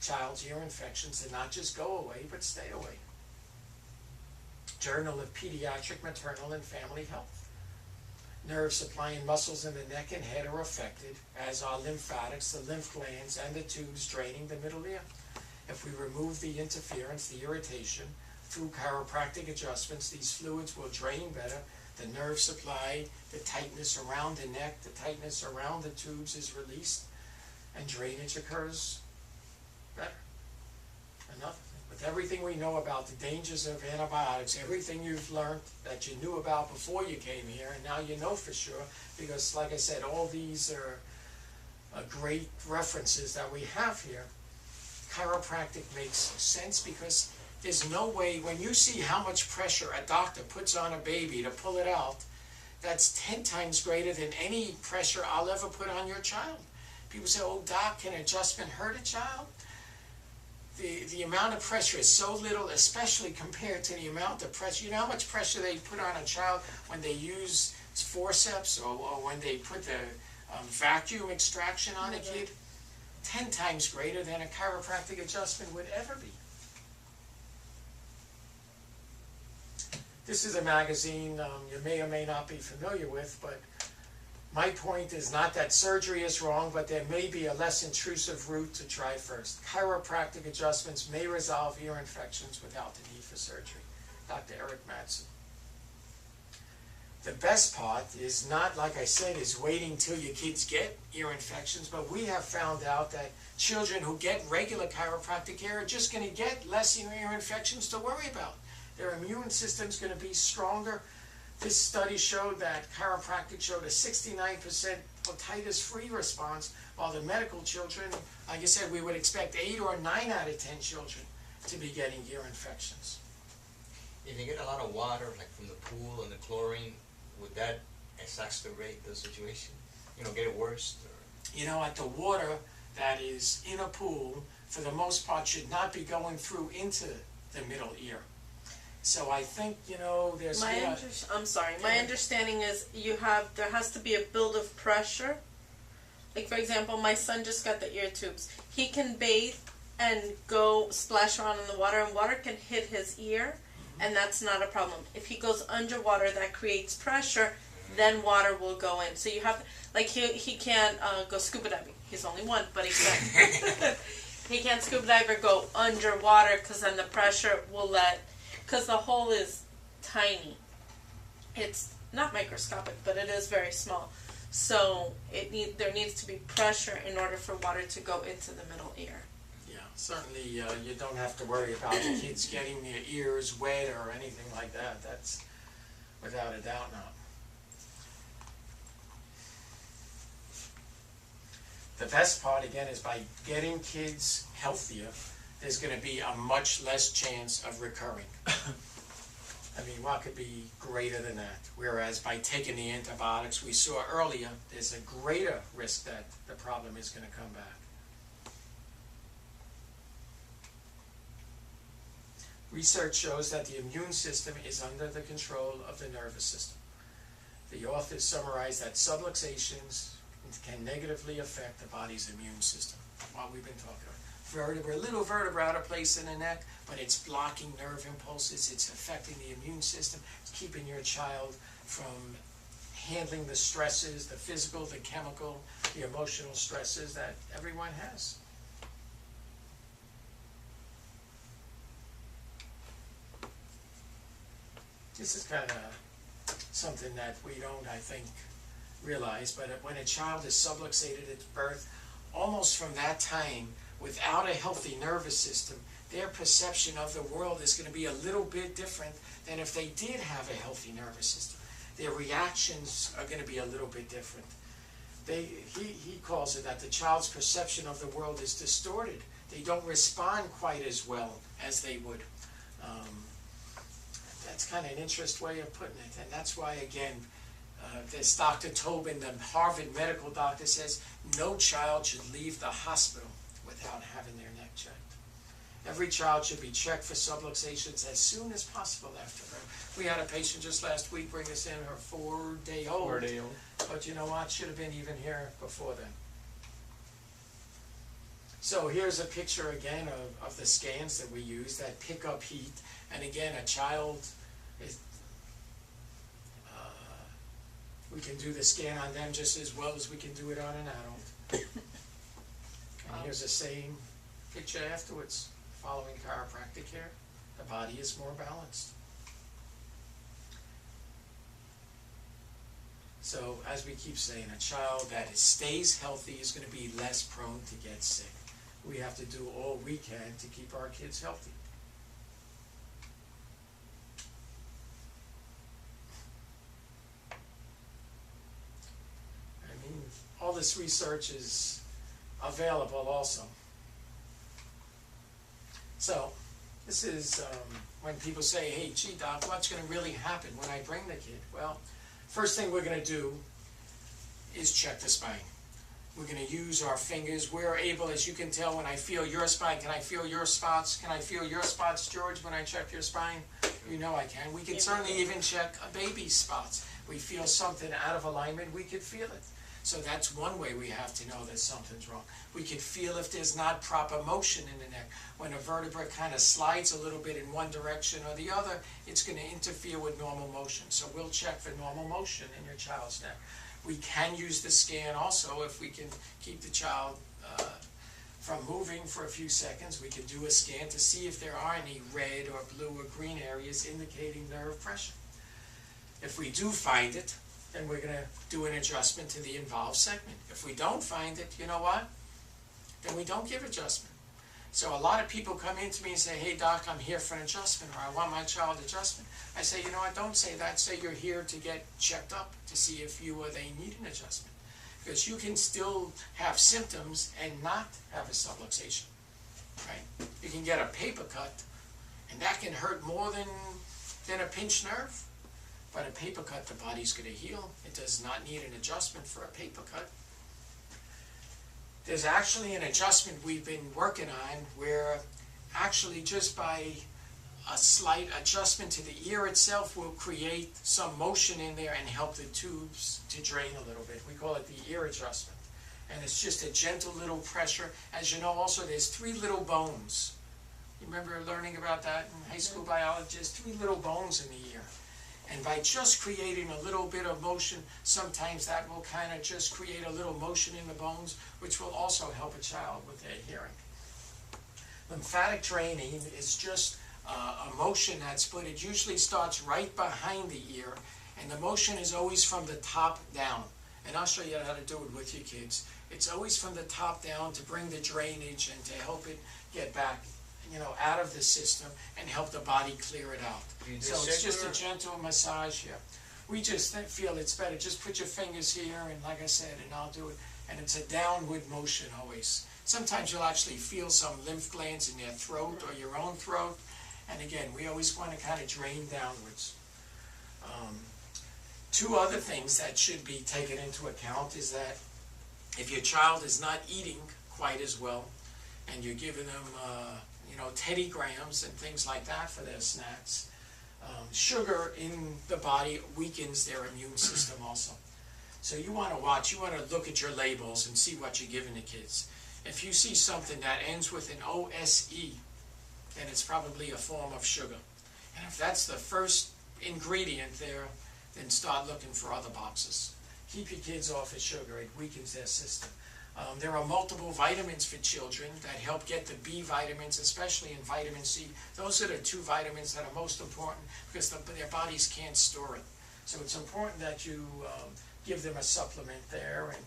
child's ear infections to not just go away, but stay away. Journal of Pediatric Maternal and Family Health. Nerve supply and muscles in the neck and head are affected, as are lymphatics, the lymph glands, and the tubes draining the middle ear. If we remove the interference, the irritation, through chiropractic adjustments, these fluids will drain better. The nerve supply, the tightness around the neck, the tightness around the tubes is released, and drainage occurs better. Another thing, with everything we know about the dangers of antibiotics, everything you've learned that you knew about before you came here, and now you know for sure, because like I said, all these are great references that we have here. Chiropractic makes sense because there's no way, when you see how much pressure a doctor puts on a baby to pull it out, that's 10 times greater than any pressure I'll ever put on your child. People say, oh doc, can adjustment hurt a child? The amount of pressure is so little, especially compared to the amount of pressure. You know how much pressure they put on a child when they use forceps or when they put the vacuum extraction on a kid? 10 times greater than a chiropractic adjustment would ever be. This is a magazine you may or may not be familiar with, but my point is not that surgery is wrong, but there may be a less intrusive route to try first. Chiropractic adjustments may resolve ear infections without the need for surgery. Dr. Eric Madsen. The best part is not, like I said, is waiting till your kids get ear infections, but we have found out that children who get regular chiropractic care are just going to get less ear infections to worry about. Their immune system's going to be stronger. This study showed that chiropractic showed a 69% otitis-free response, while the medical children, like I said, we would expect 8 or 9 out of 10 children to be getting ear infections. If you get a lot of water, like from the pool and the chlorine, would that exacerbate the situation? You know, get it worse? Or? You know, at the water that is in a pool, for the most part, should not be going through into the middle ear. So I think, you know, there's... I'm sorry. My understanding is there has to be a build of pressure. Like, for example, my son just got the ear tubes. He can bathe and go splash around in the water, and water can hit his ear, and that's not a problem. If he goes underwater, that creates pressure, then water will go in. So you have, like, he can't go scuba diving. He's only one, but he can. He can't scuba dive or go underwater, because then the pressure will because the hole is tiny. It's not microscopic, but it is very small. So there needs to be pressure in order for water to go into the middle ear. Yeah, certainly you don't have to worry about the kids getting their ears wet or anything like that. That's without a doubt not. The best part, again, is by getting kids healthier, there's going to be a much less chance of recurring. I mean, what could be greater than that? Whereas by taking the antibiotics we saw earlier, there's a greater risk that the problem is going to come back. Research shows that the immune system is under the control of the nervous system. The authors summarize that subluxations can negatively affect the body's immune system. What we've been talking about. Little vertebra out of place in the neck, but it's blocking nerve impulses, it's affecting the immune system, it's keeping your child from handling the stresses, the physical, the chemical, the emotional stresses that everyone has. This is kind of something that we don't, I think, realize, but when a child is subluxated at birth, almost from that time, without a healthy nervous system, their perception of the world is going to be a little bit different than if they did have a healthy nervous system. Their reactions are going to be a little bit different. He calls it that the child's perception of the world is distorted. They don't respond quite as well as they would. That's kind of an interesting way of putting it, and that's why, again, this Dr. Tobin, the Harvard medical doctor, says no child should leave the hospital without having their neck checked. Every child should be checked for subluxations as soon as possible after birth. We had a patient just last week bring us in, her 4-day-old. 4-day-old. But you know what? Should have been even here before then. So here's a picture again of the scans that we use that pick up heat. And again, a child is, we can do the scan on them just as well as we can do it on an adult. And here's the same picture afterwards, following chiropractic care. The body is more balanced. So as we keep saying, a child that stays healthy is going to be less prone to get sick. We have to do all we can to keep our kids healthy. I mean, all this research is available also. So, this is when people say, hey, gee, Doc, what's going to really happen when I bring the kid? Well, first thing we're going to do is check the spine. We're going to use our fingers. We're able, as you can tell, when I feel your spine, can I feel your spots? Can I feel your spots, George, when I check your spine? You know I can. We can certainly even check a baby's spots. We feel something out of alignment, we could feel it. So that's one way we have to know that something's wrong. We can feel if there's not proper motion in the neck. When a vertebra kind of slides a little bit in one direction or the other, it's going to interfere with normal motion. So we'll check for normal motion in your child's neck. We can use the scan also if we can keep the child from moving for a few seconds. We can do a scan to see if there are any red or blue or green areas indicating nerve pressure. If we do find it, then we're going to do an adjustment to the involved segment. If we don't find it, you know what? Then we don't give adjustment. So a lot of people come in to me and say, hey, Doc, I'm here for an adjustment, or I want my child adjustment. I say, you know what, don't say that. Say you're here to get checked up to see if you or they need an adjustment. Because you can still have symptoms and not have a subluxation, right? You can get a paper cut, and that can hurt more than a pinched nerve. But a paper cut, the body's going to heal. It does not need an adjustment for a paper cut. There's actually an adjustment we've been working on where actually just by a slight adjustment to the ear itself will create some motion in there and help the tubes to drain a little bit. We call it the ear adjustment. And it's just a gentle little pressure. As you know also, there's 3 little bones. You remember learning about that in high school biology? There's 3 little bones in the ear. And by just creating a little bit of motion, sometimes that will kind of just create a little motion in the bones, which will also help a child with their hearing. Lymphatic draining is just a motion that's put, it usually starts right behind the ear, and the motion is always from the top down. And I'll show you how to do it with your kids. It's always from the top down to bring the drainage and to help it get back, you know, out of the system and help the body clear it out. So it's just a gentle massage here. We just feel it's better. Just put your fingers here, and like I said, and I'll do it. And it's a downward motion always. Sometimes you'll actually feel some lymph glands in their throat or your own throat. And again, we always want to kind of drain downwards. 2 other things that should be taken into account is that if your child is not eating quite as well, and you're giving them Teddy Grahams and things like that for their snacks. Sugar in the body weakens their immune system also. So you want to watch, you want to look at your labels and see what you're giving the kids. If you see something that ends with an OSE, then it's probably a form of sugar. And if that's the first ingredient there, then start looking for other boxes. Keep your kids off of sugar, it weakens their system. There are multiple vitamins for children that help get the B vitamins, especially in vitamin C. Those are the 2 vitamins that are most important because their bodies can't store it. So it's important that you give them a supplement there. And